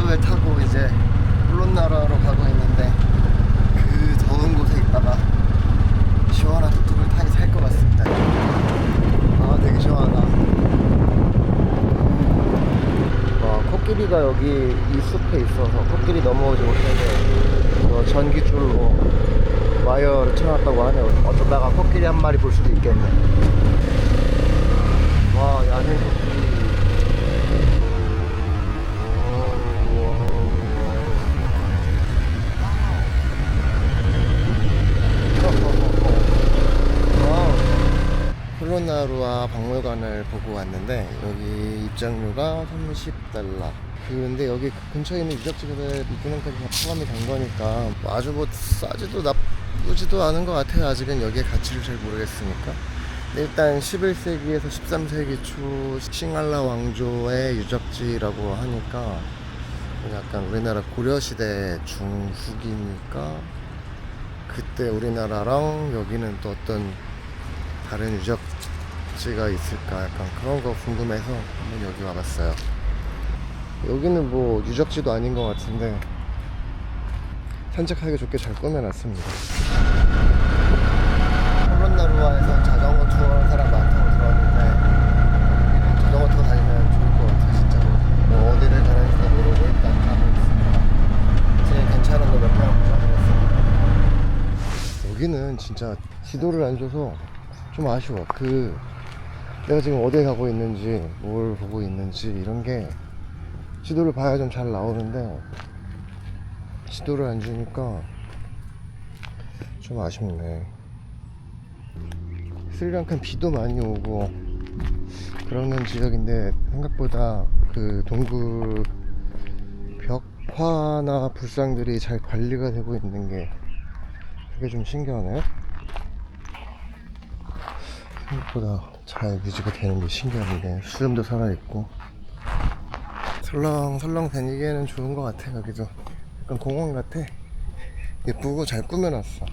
뚝뚝을 타고 이제 폴론나루로 가고 있는데 그 더운 곳에 있다가 시원한 뚝뚝을 타니 살 것 같습니다. 아, 되게 시원하다. 코끼리가 여기 이 숲에 있어서 코끼리 넘어오지 못하게 전기줄로 와이어를 쳐놨다고 하네요. 어쩌다가 코끼리 한 마리 볼 수도 있겠네. 와, 야생 코끼리. 폴론나루와 박물관을 보고 왔는데 여기 입장료가 $30. 근데 여기 근처에 있는 유적지들 입구능까지 다 포함이 된 거니까 아주 뭐 싸지도 나쁘지도 않은 것 같아요. 아직은 여기의 가치를 잘 모르겠으니까. 일단 11세기에서 13세기 초 칭알라 왕조의 유적지라고 하니까 약간 우리나라 고려시대 중후기니까 그때 우리나라랑 여기는 또 어떤 다른 유적지가 있을까 약간 그런 거 궁금해서 한번 여기 와봤어요. 여기는 뭐 유적지도 아닌 것 같은데 산책하기 좋게 잘 꾸며놨습니다. 폴론나루와에서 자전거 투어 하는 사람 많다고 들었는데 여기는 자전거 타고 다니면 좋을 것 같아요. 진짜로 뭐 어디를 가는지 모르고 일단 가고 있습니다. 제일 괜찮은 거 몇 명 잡아봤어요. 여기는 진짜 지도를 안 줘서 좀 아쉬워. 내가 지금 어디에 가고 있는지 뭘 보고 있는지 이런 게 지도를 봐야 좀 잘 나오는데 지도를 안 주니까 좀 아쉽네. 스리랑카는 비도 많이 오고 그러는 지역인데 생각보다 그 동굴 벽화나 불상들이 잘 관리가 되고 있는 게 그게 좀 신기하네. 생각보다 잘 유지가 되는 게 신기한데 수염도 살아있고 설렁설렁 다니기에는 좋은 것 같아. 여기도 약간 공원 같아. 예쁘고 잘 꾸며놨어.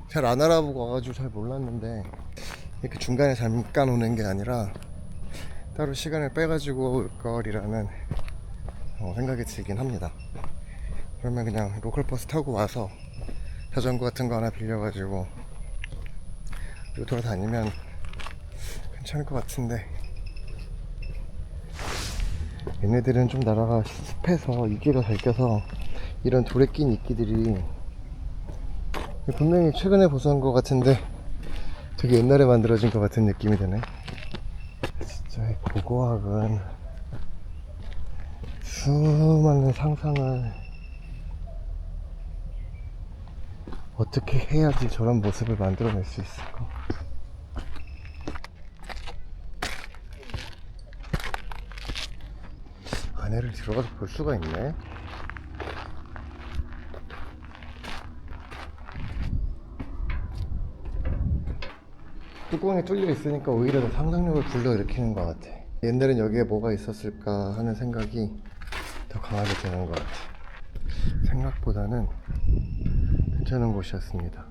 잘 안 알아보고 와가지고 잘 몰랐는데 이렇게 중간에 잠깐 오는 게 아니라 따로 시간을 빼가지고 올 거리라는 생각이 들긴 합니다. 그러면 그냥 로컬버스 타고 와서 자전거 같은 거 하나 빌려가지고 돌아다니면 괜찮을 것 같은데 얘네들은 좀 나라가 습해서 이끼가 잘 껴서 이런 돌에 낀 이끼들이 분명히 최근에 보수한 것 같은데 되게 옛날에 만들어진 것 같은 느낌이 드네. 진짜 이 고고학은 수많은 상상을 어떻게 해야지 저런 모습을 만들어낼 수 있을까. 안에를 들어가서 볼 수가 있네. 뚜껑이 뚫려 있으니까 오히려 더 상상력을 불러일으키는 것 같아. 옛날엔 여기에 뭐가 있었을까 하는 생각이 더 강하게 드는 것 같아. 생각보다는 괜찮은 곳이었습니다.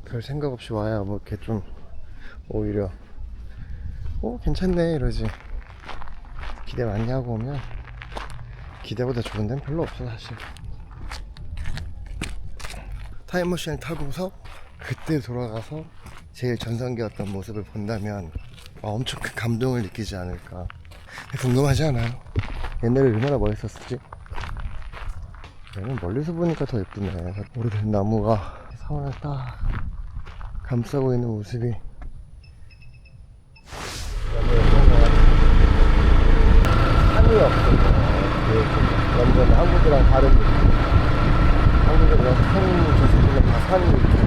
별 생각 없이 와야 뭐 이렇게 좀 오히려 괜찮네 이러지. 기대 많이 하고 오면 기대보다 좋은 데는 별로 없어 사실. 타임머신을 타고서 그때 돌아가서 제일 전성기였던 모습을 본다면 엄청 큰 감동을 느끼지 않을까. 궁금하지 않아요? 옛날에 얼마나 멋있었지? 얘는 멀리서 보니까 더 예쁘네. 오래된 나무가 사원을 딱 감싸고 있는 모습이 너무 예쁜 것 같아. 산이 없어. 완전 한국이랑 다른 느낌. 한국은 그냥 저쪽은 다 산이 있는데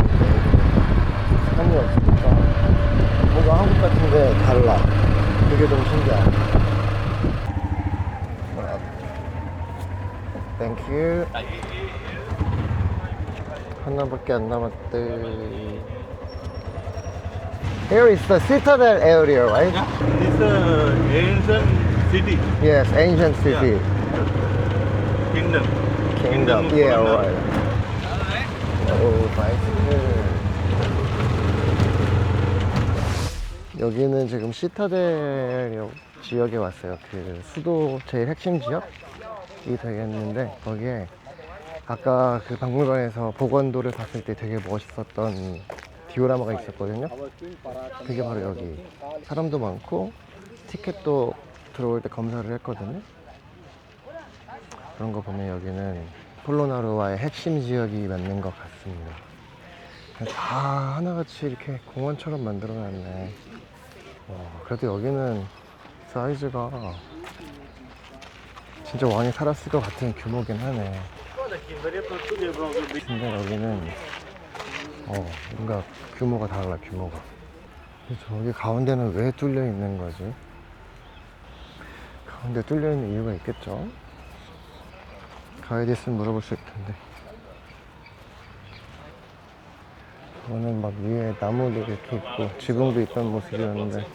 산이 없으니까 뭔가 한국 같은데 달라. 그게 너무 신기하네. 땡큐. 하나밖에 안 남았대. Here is the citadel area, right? Yeah, it's an ancient city. Yes, ancient city. Yeah. Kingdom. Kingdom. Yeah, right. 오, 바이스크. 여기는 지금 시타델 지역에 왔어요. 그 수도 제일 핵심 지역이 되겠는데, 거기에 아까 그 박물관에서 보건도를 봤을 때 되게 멋있었던 디오라마가 있었거든요. 그게 바로 여기. 사람도 많고 티켓도 들어올 때 검사를 했거든요. 그런 거 보면 여기는 폴로나루와의 핵심 지역이 맞는 것 같습니다. 다 하나같이 이렇게 공원처럼 만들어 놨네. 그래도 여기는 사이즈가 진짜 왕이 살았을 것 같은 규모긴 하네. 근데 여기는 뭔가 규모가 달라. 규모가. 저기 가운데는 왜 뚫려 있는 거지? 가운데 뚫려 있는 이유가 있겠죠? 가이드 있으면 물어볼 수 있을 텐데. 저는 막 위에 나무도 이렇게 있고 지붕도 있던 모습이었는데,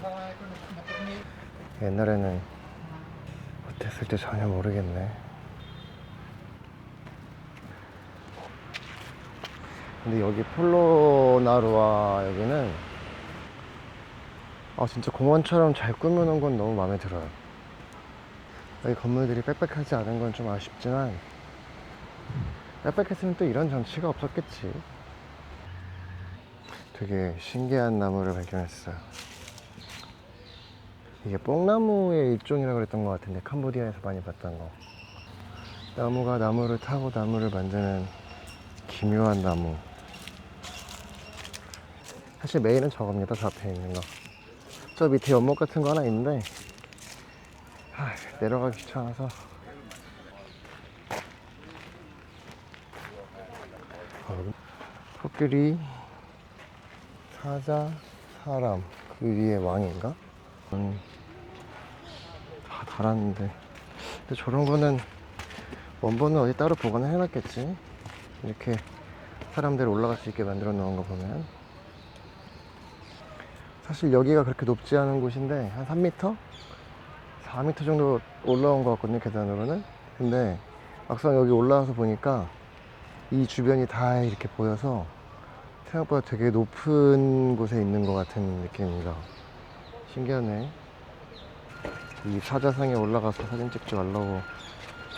옛날에는 어땠을지 전혀 모르겠네. 근데 여기 폴로나루와 여기는 진짜 공원처럼 잘 꾸며놓은 건 너무 마음에 들어요. 여기 건물들이 빽빽하지 않은 건 좀 아쉽지만, 빽빽했으면 또 이런 정치가 없었겠지. 되게 신기한 나무를 발견했어요. 이게 뽕나무의 일종이라고 그랬던 것 같은데, 캄보디아에서 많이 봤던 거. 나무가 나무를 타고 나무를 만드는 기묘한 나무. 사실 메인은 저겁니다. 저 앞에 있는 거. 저 밑에 연못 같은 거 하나 있는데 내려가기 귀찮아서. 코끼리, 사자, 사람, 그 위에 왕인가? 다 달았는데, 근데 저런 거는 원본은 어디 따로 보관을 해놨겠지. 이렇게 사람들 올라갈 수 있게 만들어 놓은 거 보면. 사실 여기가 그렇게 높지 않은 곳인데 한 3m? 4m 정도 올라온 것 같거든요, 계단으로는. 근데 막상 여기 올라와서 보니까 이 주변이 다 이렇게 보여서 생각보다 되게 높은 곳에 있는 것 같은 느낌입니다. 신기하네. 이 사자상에 올라가서 사진 찍지 말라고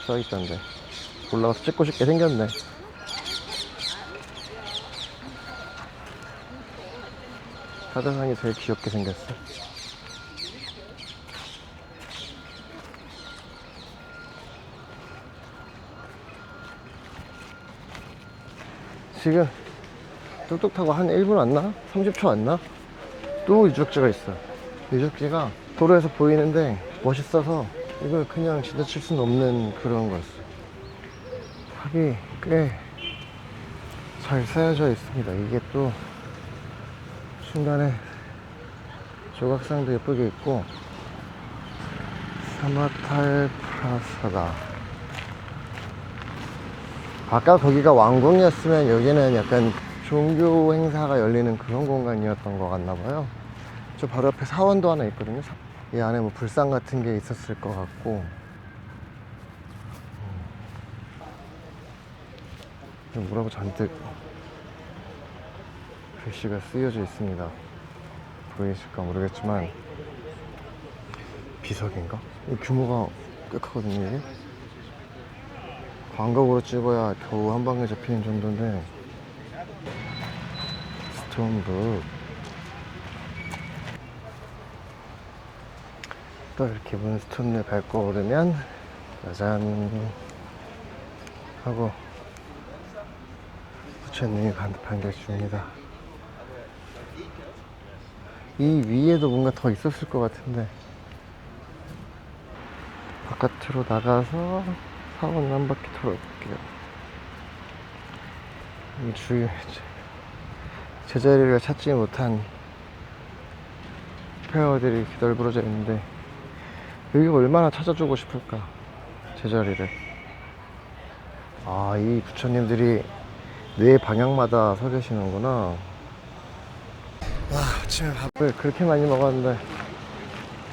써있던데 올라가서 찍고 싶게 생겼네. 사자상이 제일 귀엽게 생겼어. 지금 뚝뚝 타고 한 1분 왔나? 30초 왔나? 또 유적지가 있어. 유적지가 도로에서 보이는데 멋있어서 이걸 그냥 지나칠 수는 없는 그런 거였어. 탑이 꽤 잘 쌓여져 있습니다. 이게 또 중간에 조각상도 예쁘게 있고. 사마탈 프라사다. 아까 거기가 왕궁이었으면 여기는 약간 종교 행사가 열리는 그런 공간이었던 것 같나 봐요. 저 바로 옆에 사원도 하나 있거든요. 이 안에 뭐 불상 같은 게 있었을 것 같고. 뭐라고 잔뜩 글씨가 쓰여져 있습니다. 보이실까 모르겠지만 비석인가? 이 규모가 꽤 크거든요. 이게 광각으로 찍어야 겨우 한 방에 잡히는 정도인데. 스톤북. 또 이렇게 문스톤을 밟고 오르면 짜잔 하고 부처님이 반겨줍니다. 이 위에도 뭔가 더 있었을 것 같은데. 바깥으로 나가서 사원 한 바퀴 돌아볼게요. 이 주위에 제자리를 찾지 못한 페어들이 이렇게 널브러져 있는데, 여기가 얼마나 찾아주고 싶을까, 제자리를. 이 부처님들이 네 방향마다 서 계시는구나. 아침에 밥을 그렇게 많이 먹었는데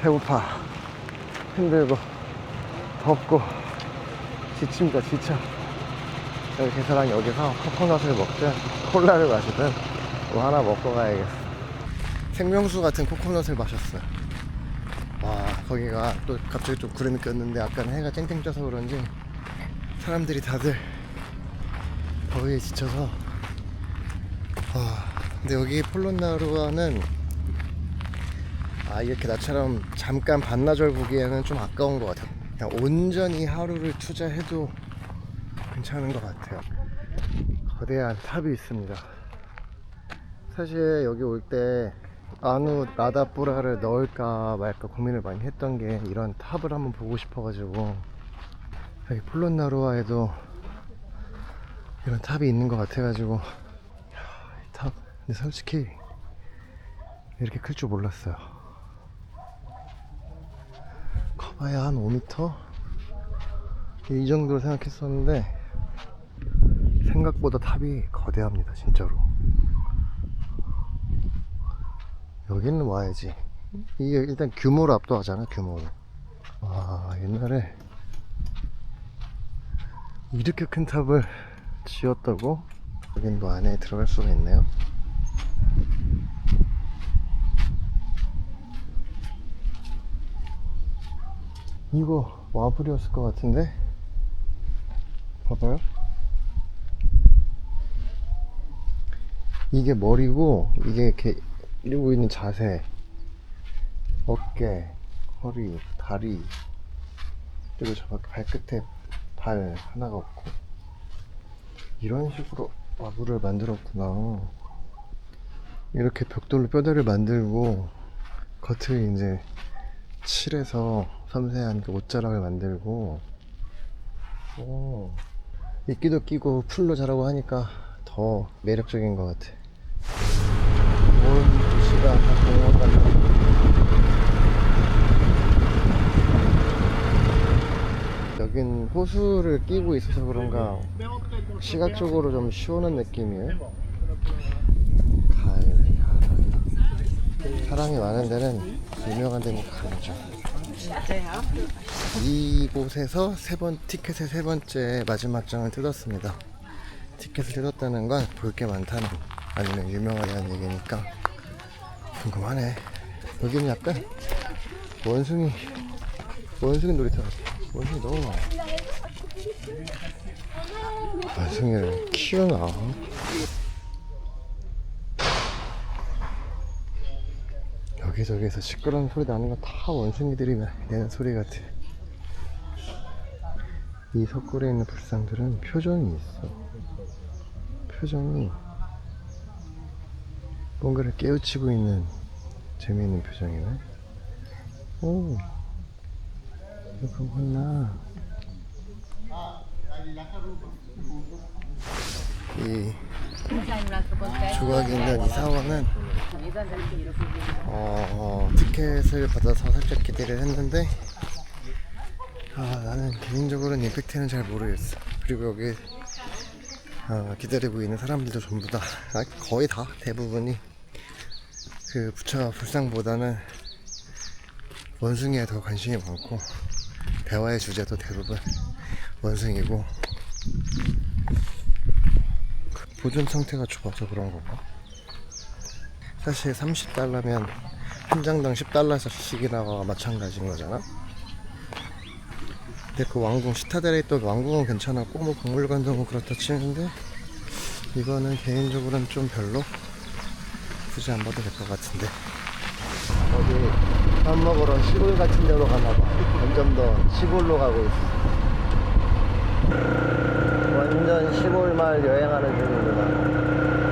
배고파, 힘들고 덥고 지칩니다. 지쳐. 여기 계사랑 여기서 코코넛을 먹든 콜라를 마시든 뭐 하나 먹고 가야겠어. 생명수 같은 코코넛을 마셨어요. 와, 거기가 또 갑자기 좀 구름이 꼈는데 약간 해가 쨍쨍 쪄서 그런지 사람들이 다들 더위에 지쳐서 근데 여기 폴론나루아는 이렇게 나처럼 잠깐 반나절 보기에는 좀 아까운 것 같아요. 그냥 온전히 하루를 투자해도 괜찮은 것 같아요. 거대한 탑이 있습니다. 사실 여기 올 때 아누 라다뿌라를 넣을까 말까 고민을 많이 했던 게 이런 탑을 한번 보고 싶어가지고 여기 폴론나루아에도 이런 탑이 있는 것 같아가지고 이 탑 근데 솔직히 이렇게 클 줄 몰랐어요. 커봐야 한 5m? 이 정도로 생각했었는데 생각보다 탑이 거대합니다. 진짜로 여기는 와야지. 이게 일단 규모로 압도하잖아. 규모로. 옛날에 이렇게 큰 탑을 지었다고? 여긴 뭐 안에 들어갈 수가 있네요. 이거 와플이었을 것 같은데? 봐봐요. 이게 머리고, 이게 이렇게 이러고 있는 자세, 어깨, 허리, 다리, 그리고 저 발끝에 발 하나가 없고, 이런 식으로 와플을 만들었구나. 이렇게 벽돌로 뼈대를 만들고 겉을 이제 칠해서 섬세한 그 옷자락을 만들고, 이끼도 끼고 풀로 자라고 하니까 더 매력적인 것 같아. 온 도시가 다 공원 같네. 여긴 호수를 끼고 있어서 그런가 시각적으로 좀 시원한 느낌이에요. 가을. 사람이 많은 데는 유명한 데는 가르죠. 이곳에서 티켓의 세 번째 마지막 장을 뜯었습니다. 티켓을 뜯었다는 건 볼 게 많다는, 아니면 유명하다는 얘기니까 궁금하네. 여기는 약간 원숭이 놀이터 같아. 원숭이 너무 많아. 원숭이를 키우나? 여기저기에서 시끄러운 소리 나는 거 다 원숭이들이 내는 소리 같아. 이 석굴에 있는 불상들은 표정이 있어. 표정이 뭔가를 깨우치고 있는 재미있는 표정이네. 오, 이거 혼나. 이 조각 있는 이 사원은 티켓을 받아서 살짝 기대를 했는데 나는 개인적으로는 임팩트는 잘 모르겠어. 그리고 여기 기다리고 있는 사람들도 전부 다 거의 다 대부분이 그 부처 불상보다는 원숭이에 더 관심이 많고 대화의 주제도 대부분 원숭이고, 보존 상태가 좋아서 그런 건가? 사실 30달러면 한 장당 10달러씩이나가 마찬가지인 거잖아. 근데 그 왕궁 시타델에 있던 왕궁은 괜찮았고 뭐 박물관도 뭐 그렇다 치는데 이거는 개인적으로는 좀 별로. 굳이 안 봐도 될 것 같은데. 어디 밥 먹으러 시골 같은 데로 가나봐. 점점 더 시골로 가고 있어. 완전 시골 마을 여행하는 중입니다.